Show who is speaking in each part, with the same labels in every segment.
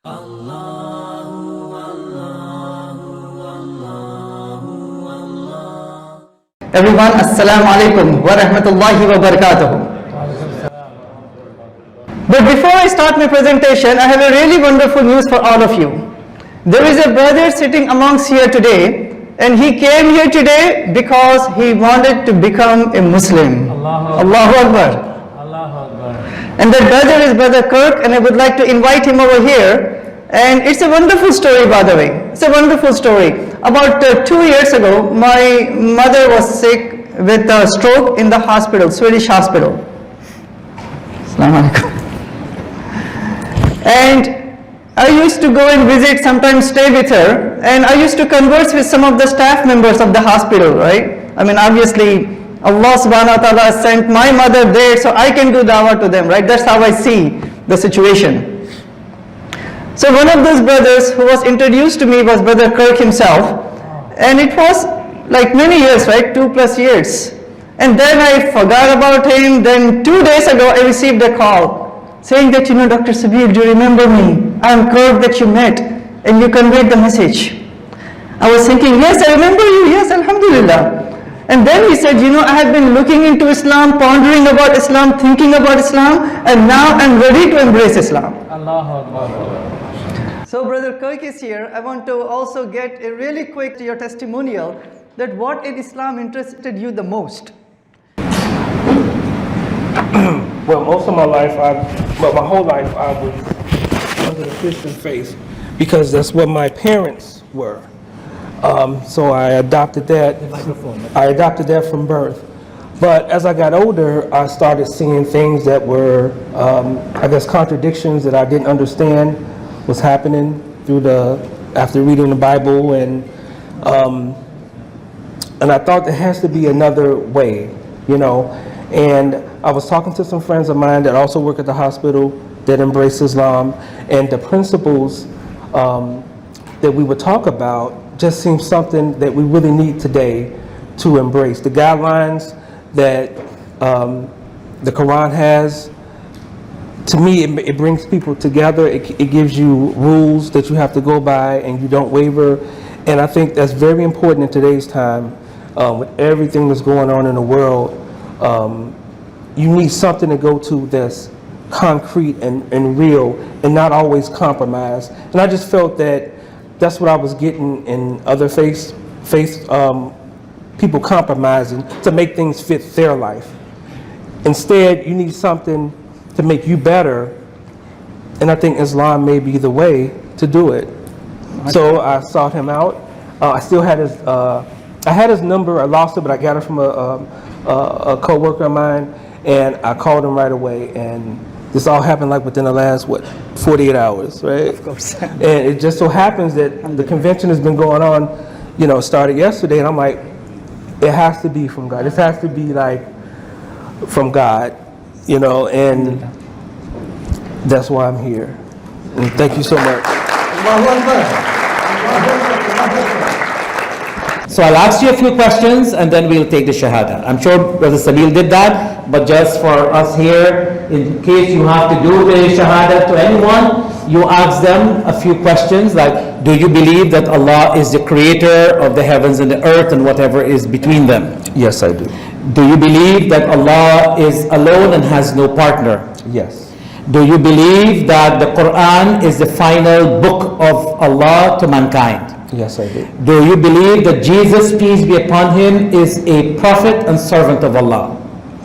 Speaker 1: Everyone, Assalamu alaikum wa rahmatullahi wa barakatuh. But before I start my presentation, I have a really wonderful news for all of you. There is a brother sitting amongst here today, and he came here today because he wanted to become a Muslim. Allahu Akbar. And that brother is Brother Kirk, and I would like to invite him over here. And it's a wonderful story, by the way. It's a wonderful story. About 2 years ago, my mother was sick with a stroke in the hospital, Swedish hospital. Assalamu alaikum. And I used to go and visit, sometimes stay with her, and I used to converse with some of the staff members of the hospital, right? I mean, obviously, Allah subhanahu wa ta'ala sent my mother there so I can do dawah to them, right? That's how I see the situation. So one of those brothers who was introduced to me was Brother Kirk himself, and it was like many years, right? 2+ years. And then I forgot about him. Then 2 days ago I received a call saying that, Dr. Sabir, do you remember me? I am Kirk that you met and you conveyed the message. I was thinking, yes, I remember you, yes, alhamdulillah. And then he said, I have been looking into Islam, pondering about Islam, thinking about Islam, and now I'm ready to embrace Islam. Allahu Akbar. So Brother Kirk is here. I want to also get a really quick your testimonial that what in Islam interested you the most.
Speaker 2: Well, most of my life, my whole life, I was under the Christian faith because that's what my parents were. So I adopted that. I adopted that from birth. But as I got older, I started seeing things that were, contradictions that I didn't understand was happening after reading the Bible, and I thought there has to be another way, And I was talking to some friends of mine that also work at the hospital that embrace Islam, and the principles that we would talk about just seems something that we really need today to embrace. The guidelines that the Quran has, to me, it brings people together. It gives you rules that you have to go by and you don't waver. And I think that's very important in today's time with everything that's going on in the world. You need something to go to that's concrete and real and not always compromise. And I just felt that that's what I was getting in other faiths, people compromising to make things fit their life. Instead, you need something to make you better, and I think Islam may be the way to do it. So I sought him out. I still had his, I had his number. I lost it, but I got it from a co-worker of mine, and I called him right away, and this all happened like within the last, 48 hours, right?
Speaker 1: Of course.
Speaker 2: And it just so happens that the convention has been going on, started yesterday, and I'm like, it has to be from God. This has to be like from God, and that's why I'm here. And thank you so much.
Speaker 3: So I'll ask you a few questions and then we'll take the Shahada. I'm sure Brother Sabil did that, but just for us here, in case you have to do the Shahada to anyone, you ask them a few questions like, do you believe that Allah is the creator of the heavens and the earth and whatever is between them?
Speaker 2: Yes, I do.
Speaker 3: Do you believe that Allah is alone and has no partner?
Speaker 2: Yes.
Speaker 3: Do you believe that the Quran is the final book of Allah to mankind?
Speaker 2: Yes, I do.
Speaker 3: Do you believe that Jesus, peace be upon him, is a prophet and servant of Allah?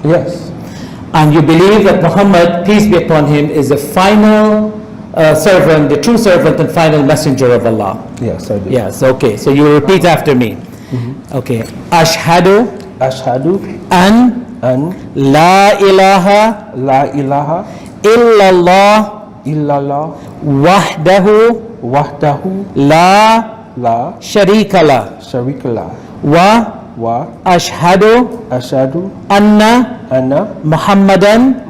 Speaker 2: Yes.
Speaker 3: And you believe that Muhammad, peace be upon him, is the final servant, the true servant and final messenger of Allah?
Speaker 2: Yes, I do.
Speaker 3: Yes, okay. So you repeat after me. Okay. Ashhadu an la ilaha illallah wahdahu la sharika la wa ashhadu anna Muhammadan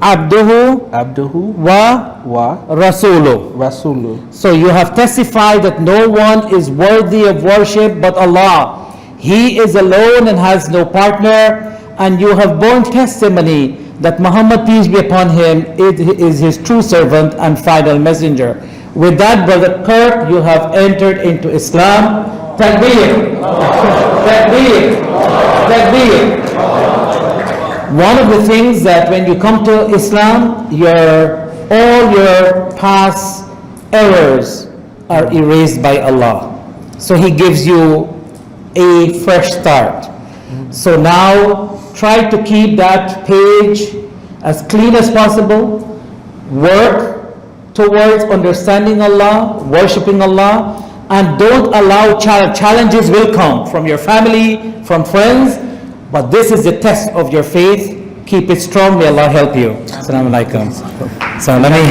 Speaker 3: abduhu wa rasuluh. So you have testified that no one is worthy of worship but Allah. He is alone and has no partner, and you have borne testimony that Muhammad, peace be upon him, is his true servant and final messenger. With that, Brother Kirk, you have entered into Islam. Takbir! Takbir! Takbir! One of the things that when you come to Islam, all your past errors are erased by Allah. So He gives you a fresh start. So now, try to keep that page as clean as possible. Work towards understanding Allah, worshiping Allah, and don't allow challenges will come from your family, from friends, but this is the test of your faith. Keep it strong. May Allah help you. Assalamu alaikum. So let me.